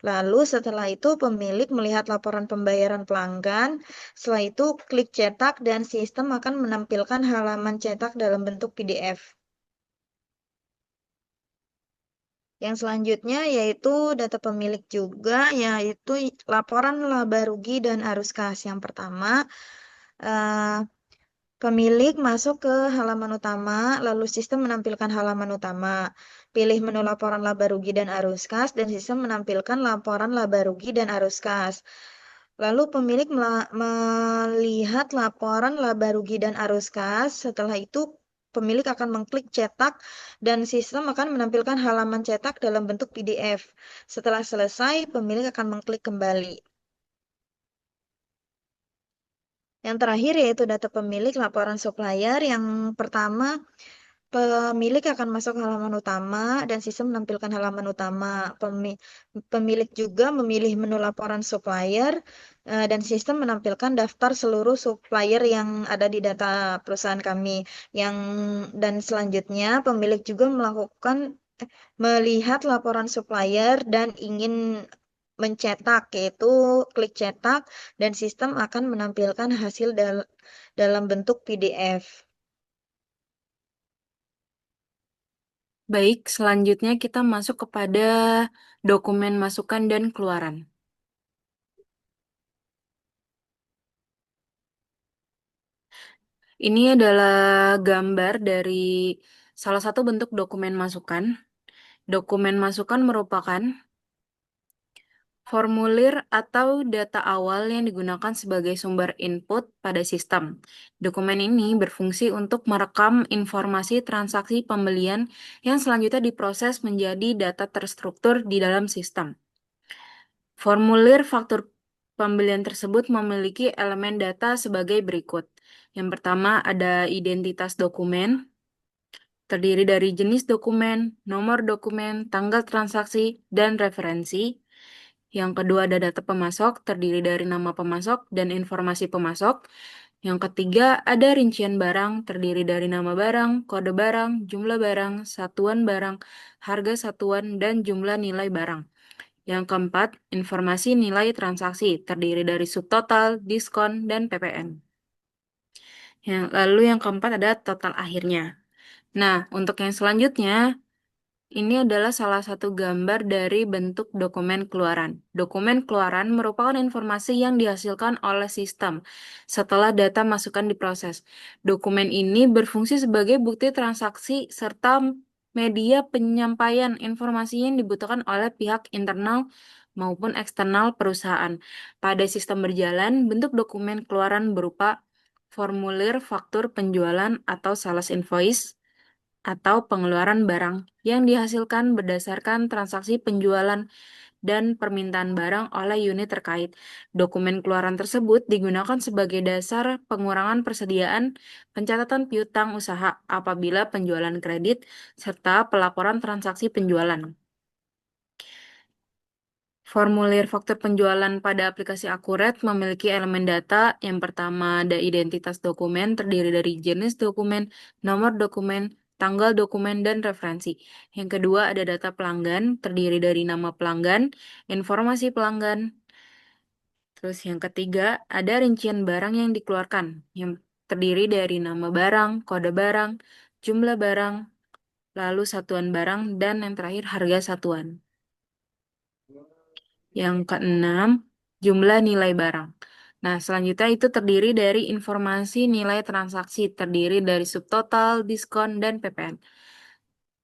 Lalu setelah itu pemilik melihat laporan pembayaran pelanggan. Setelah itu klik cetak dan sistem akan menampilkan halaman cetak dalam bentuk PDF. Yang selanjutnya yaitu data pemilik juga, yaitu laporan laba rugi dan arus kas. Yang pertama, pemilik masuk ke halaman utama, lalu sistem menampilkan halaman utama. Pilih menu laporan laba rugi dan arus kas, dan sistem menampilkan laporan laba rugi dan arus kas. Lalu pemilik melihat laporan laba rugi dan arus kas, setelah itu pemilik akan mengklik cetak dan sistem akan menampilkan halaman cetak dalam bentuk PDF. Setelah selesai, pemilik akan mengklik kembali. Yang terakhir yaitu data pemilik laporan supplier. Yang pertama, pemilik akan masuk halaman utama dan sistem menampilkan halaman utama. Pemilik juga memilih menu laporan supplier dan sistem menampilkan daftar seluruh supplier yang ada di data perusahaan kami. Yang dan selanjutnya pemilik juga melihat laporan supplier dan ingin mencetak, yaitu klik cetak dan sistem akan menampilkan hasil dalam bentuk PDF. Baik, selanjutnya kita masuk kepada dokumen masukan dan keluaran. Ini adalah gambar dari salah satu bentuk dokumen masukan. Dokumen masukan merupakan formulir atau data awal yang digunakan sebagai sumber input pada sistem. Dokumen ini berfungsi untuk merekam informasi transaksi pembelian yang selanjutnya diproses menjadi data terstruktur di dalam sistem. Formulir faktur pembelian tersebut memiliki elemen data sebagai berikut. Yang pertama ada identitas dokumen, terdiri dari jenis dokumen, nomor dokumen, tanggal transaksi, dan referensi. Yang kedua ada data pemasok, terdiri dari nama pemasok dan informasi pemasok. Yang ketiga ada rincian barang, terdiri dari nama barang, kode barang, jumlah barang, satuan barang, harga satuan, dan jumlah nilai barang. Yang keempat, informasi nilai transaksi, terdiri dari subtotal, diskon, dan PPN. Lalu yang keempat ada total akhirnya. Nah, untuk yang selanjutnya, ini adalah salah satu gambar dari bentuk dokumen keluaran. Dokumen keluaran merupakan informasi yang dihasilkan oleh sistem setelah data masukan diproses. Dokumen ini berfungsi sebagai bukti transaksi serta media penyampaian informasi yang dibutuhkan oleh pihak internal maupun eksternal perusahaan. Pada sistem berjalan, bentuk dokumen keluaran berupa formulir faktur penjualan atau sales invoice, atau pengeluaran barang yang dihasilkan berdasarkan transaksi penjualan dan permintaan barang oleh unit terkait. Dokumen keluaran tersebut digunakan sebagai dasar pengurangan persediaan, pencatatan piutang usaha apabila penjualan kredit, serta pelaporan transaksi penjualan. Formulir faktur penjualan pada aplikasi Akuret memiliki elemen data. Yang pertama ada identitas dokumen, terdiri dari jenis dokumen, nomor dokumen, tanggal dokumen, dan referensi. Yang kedua ada data pelanggan, terdiri dari nama pelanggan, informasi pelanggan. Terus yang ketiga ada rincian barang yang dikeluarkan, yang terdiri dari nama barang, kode barang, jumlah barang, lalu satuan barang, dan yang terakhir harga satuan. Yang keenam, jumlah nilai barang. Nah, selanjutnya itu terdiri dari informasi nilai transaksi, terdiri dari subtotal, diskon, dan PPN.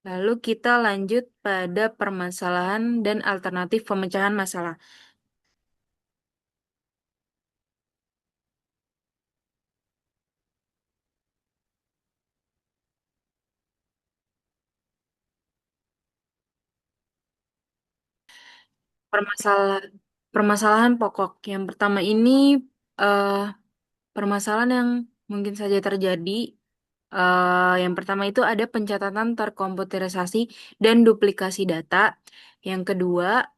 Lalu kita lanjut pada permasalahan dan alternatif pemecahan masalah. Permasalahan permasalahan pokok. Yang pertama ini eh, permasalahan yang mungkin saja terjadi. Yang pertama itu ada pencatatan terkomputerisasi dan duplikasi data. Yang kedua,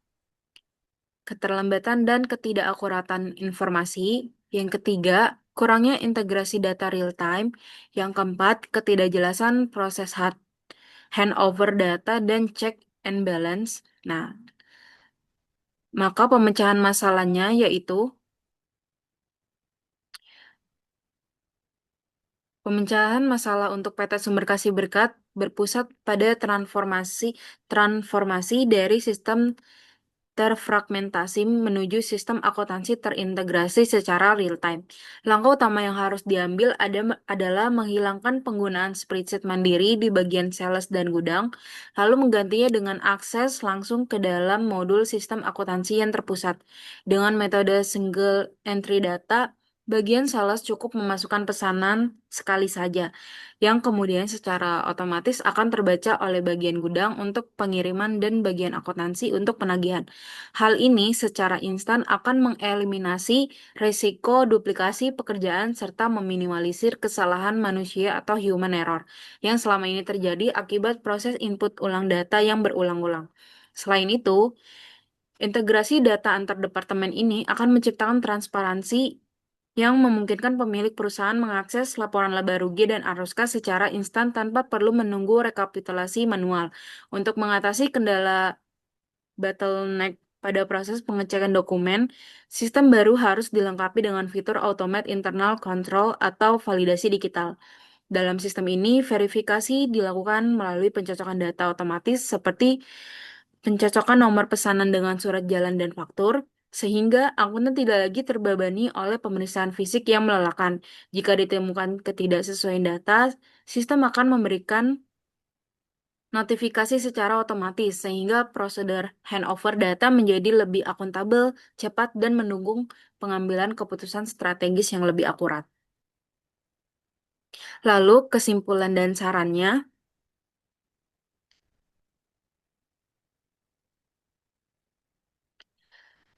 keterlambatan dan ketidakakuratan informasi. Yang ketiga, kurangnya integrasi data real time. Yang keempat, ketidakjelasan proses handover data dan check and balance. Nah, maka pemecahan masalahnya yaitu pemecahan masalah untuk PT Sumber Kasih Berkat berpusat pada transformasi dari sistem terfragmentasi menuju sistem akuntansi terintegrasi secara real time. Langkah utama yang harus diambil adalah menghilangkan penggunaan spreadsheet mandiri di bagian sales dan gudang, lalu menggantinya dengan akses langsung ke dalam modul sistem akuntansi yang terpusat. Dengan metode single entry data, Bagian sales cukup memasukkan pesanan sekali saja, yang kemudian secara otomatis akan terbaca oleh bagian gudang untuk pengiriman dan bagian akuntansi untuk penagihan. Hal ini secara instan akan mengeliminasi risiko duplikasi pekerjaan serta meminimalisir kesalahan manusia atau human error yang selama ini terjadi akibat proses input ulang data yang berulang-ulang. Selain itu, integrasi data antar departemen ini akan menciptakan transparansi yang memungkinkan pemilik perusahaan mengakses laporan laba rugi dan arus kas secara instan tanpa perlu menunggu rekapitulasi manual. Untuk mengatasi kendala bottleneck pada proses pengecekan dokumen, sistem baru harus dilengkapi dengan fitur Automate Internal Control atau validasi digital. Dalam sistem ini, verifikasi dilakukan melalui pencocokan data otomatis seperti pencocokan nomor pesanan dengan surat jalan dan faktur, sehingga akuntan tidak lagi terbebani oleh pemeriksaan fisik yang melelahkan. Jika ditemukan ketidaksesuaian data, sistem akan memberikan notifikasi secara otomatis, sehingga prosedur handover data menjadi lebih akuntabel, cepat, dan mendukung pengambilan keputusan strategis yang lebih akurat. Lalu, kesimpulan dan sarannya.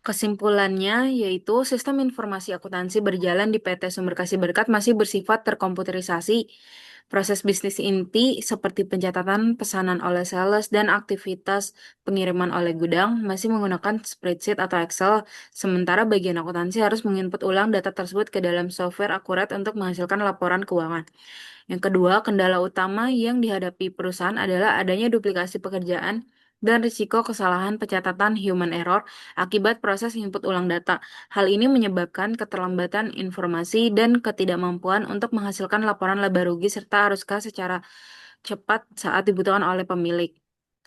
Kesimpulannya yaitu sistem informasi akuntansi berjalan di PT Sumberkasih Berkat masih bersifat terkomputerisasi. Proses bisnis inti seperti pencatatan pesanan oleh sales dan aktivitas pengiriman oleh gudang masih menggunakan spreadsheet atau Excel, sementara bagian akuntansi harus menginput ulang data tersebut ke dalam software akurat untuk menghasilkan laporan keuangan. Yang kedua, kendala utama yang dihadapi perusahaan adalah adanya duplikasi pekerjaan dan risiko kesalahan pencatatan human error akibat proses input ulang data. Hal ini menyebabkan keterlambatan informasi dan ketidakmampuan untuk menghasilkan laporan laba rugi serta arus kas secara cepat saat dibutuhkan oleh pemilik.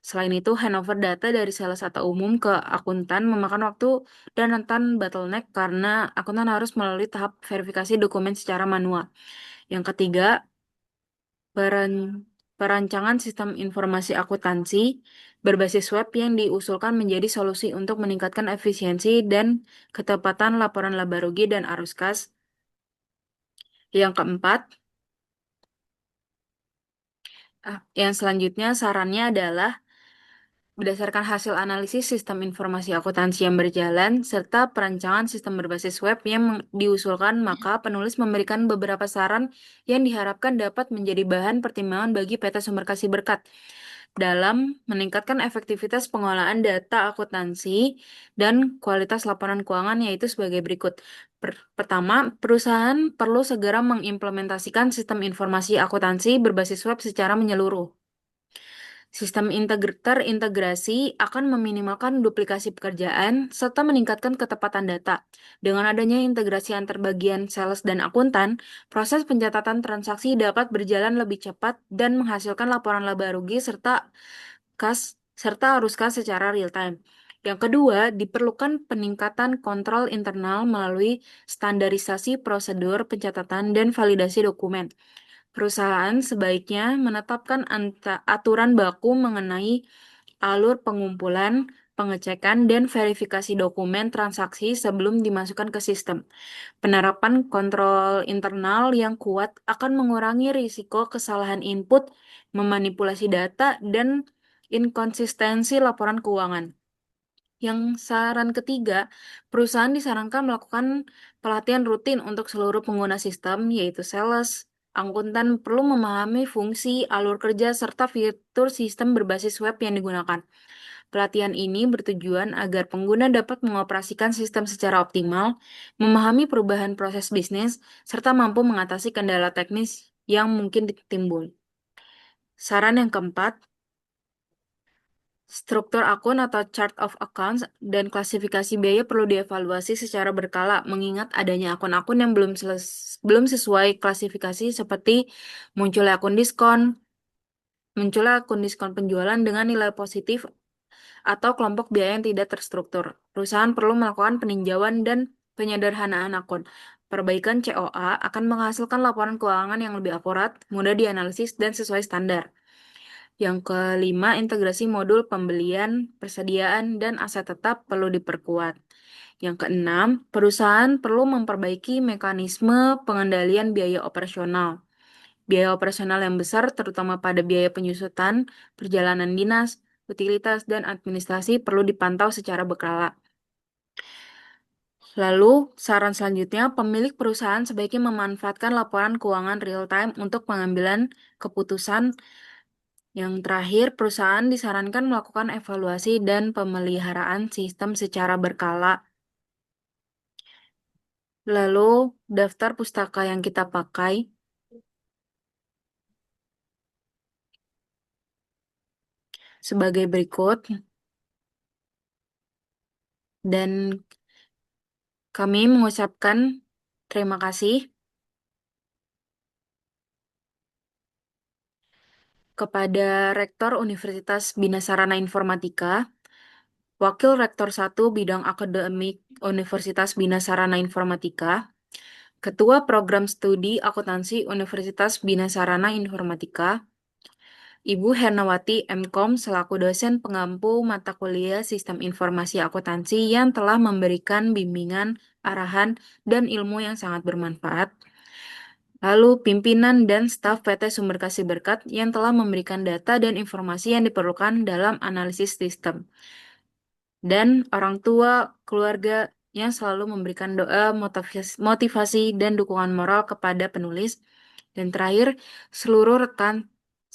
Selain itu, handover data dari sales atau umum ke akuntan memakan waktu dan rentan bottleneck karena akuntan harus melalui tahap verifikasi dokumen secara manual. Yang ketiga, perancangan sistem informasi akuntansi berbasis web yang diusulkan menjadi solusi untuk meningkatkan efisiensi dan ketepatan laporan laba rugi dan arus kas. Yang keempat, yang selanjutnya sarannya adalah berdasarkan hasil analisis sistem informasi akuntansi yang berjalan serta perancangan sistem berbasis web yang diusulkan, maka penulis memberikan beberapa saran yang diharapkan dapat menjadi bahan pertimbangan bagi PT Sumberkasih Berkat dalam meningkatkan efektivitas pengolahan data akuntansi dan kualitas laporan keuangan, yaitu sebagai berikut. Pertama, perusahaan perlu segera mengimplementasikan sistem informasi akuntansi berbasis web secara menyeluruh. Sistem terintegrasi akan meminimalkan duplikasi pekerjaan serta meningkatkan ketepatan data. Dengan adanya integrasi antar bagian sales dan akuntan, proses pencatatan transaksi dapat berjalan lebih cepat dan menghasilkan laporan laba rugi serta arus kas secara real time. Yang kedua, diperlukan peningkatan kontrol internal melalui standarisasi prosedur pencatatan dan validasi dokumen. Perusahaan sebaiknya menetapkan aturan baku mengenai alur pengumpulan, pengecekan, dan verifikasi dokumen transaksi sebelum dimasukkan ke sistem. Penerapan kontrol internal yang kuat akan mengurangi risiko kesalahan input, memanipulasi data, dan inkonsistensi laporan keuangan. Yang saran ketiga, perusahaan disarankan melakukan pelatihan rutin untuk seluruh pengguna sistem, yaitu sales. Akuntan perlu memahami fungsi, alur kerja, serta fitur sistem berbasis web yang digunakan. Pelatihan ini bertujuan agar pengguna dapat mengoperasikan sistem secara optimal, memahami perubahan proses bisnis, serta mampu mengatasi kendala teknis yang mungkin timbul. Saran yang keempat, struktur akun atau chart of accounts dan klasifikasi biaya perlu dievaluasi secara berkala, mengingat adanya akun-akun yang belum sesuai klasifikasi seperti munculnya akun diskon penjualan dengan nilai positif atau kelompok biaya yang tidak terstruktur. Perusahaan perlu melakukan peninjauan dan penyederhanaan akun. Perbaikan COA akan menghasilkan laporan keuangan yang lebih akurat, mudah dianalisis, dan sesuai standar. Yang kelima, integrasi modul pembelian, persediaan, dan aset tetap perlu diperkuat. Yang keenam, perusahaan perlu memperbaiki mekanisme pengendalian biaya operasional. Biaya operasional yang besar, terutama pada biaya penyusutan, perjalanan dinas, utilitas, dan administrasi perlu dipantau secara berkala. Lalu, saran selanjutnya, pemilik perusahaan sebaiknya memanfaatkan laporan keuangan real-time untuk pengambilan keputusan. Yang terakhir, perusahaan disarankan melakukan evaluasi dan pemeliharaan sistem secara berkala. Lalu, daftar pustaka yang kita pakai sebagai berikut. Dan kami mengucapkan terima kasih kepada Rektor Universitas Bina Sarana Informatika, Wakil Rektor 1 Bidang Akademik Universitas Bina Sarana Informatika, Ketua Program Studi Akuntansi Universitas Bina Sarana Informatika, Ibu Hernawati MKom selaku dosen pengampu mata kuliah Sistem Informasi Akuntansi yang telah memberikan bimbingan, arahan, dan ilmu yang sangat bermanfaat. Lalu pimpinan dan staf PT Sumber Kasih Berkat yang telah memberikan data dan informasi yang diperlukan dalam analisis sistem. Dan orang tua, keluarga yang selalu memberikan doa, motivasi, dan dukungan moral kepada penulis. Dan terakhir, seluruh rekan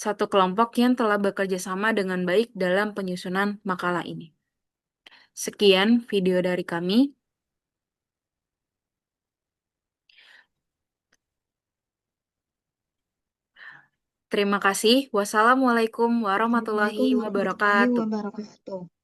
satu kelompok yang telah bekerja sama dengan baik dalam penyusunan makalah ini. Sekian video dari kami. Terima kasih. Wassalamualaikum warahmatullahi Assalamualaikum warahmatullahi wabarakatuh. wabarakatuh.